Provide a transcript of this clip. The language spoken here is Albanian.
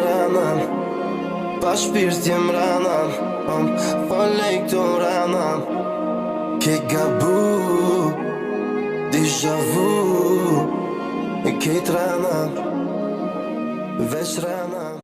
ranan, pa shpirt jem ranan, po lej këto ranan. Ke gabu, déjà vu, e kejt ranan, veç ranan.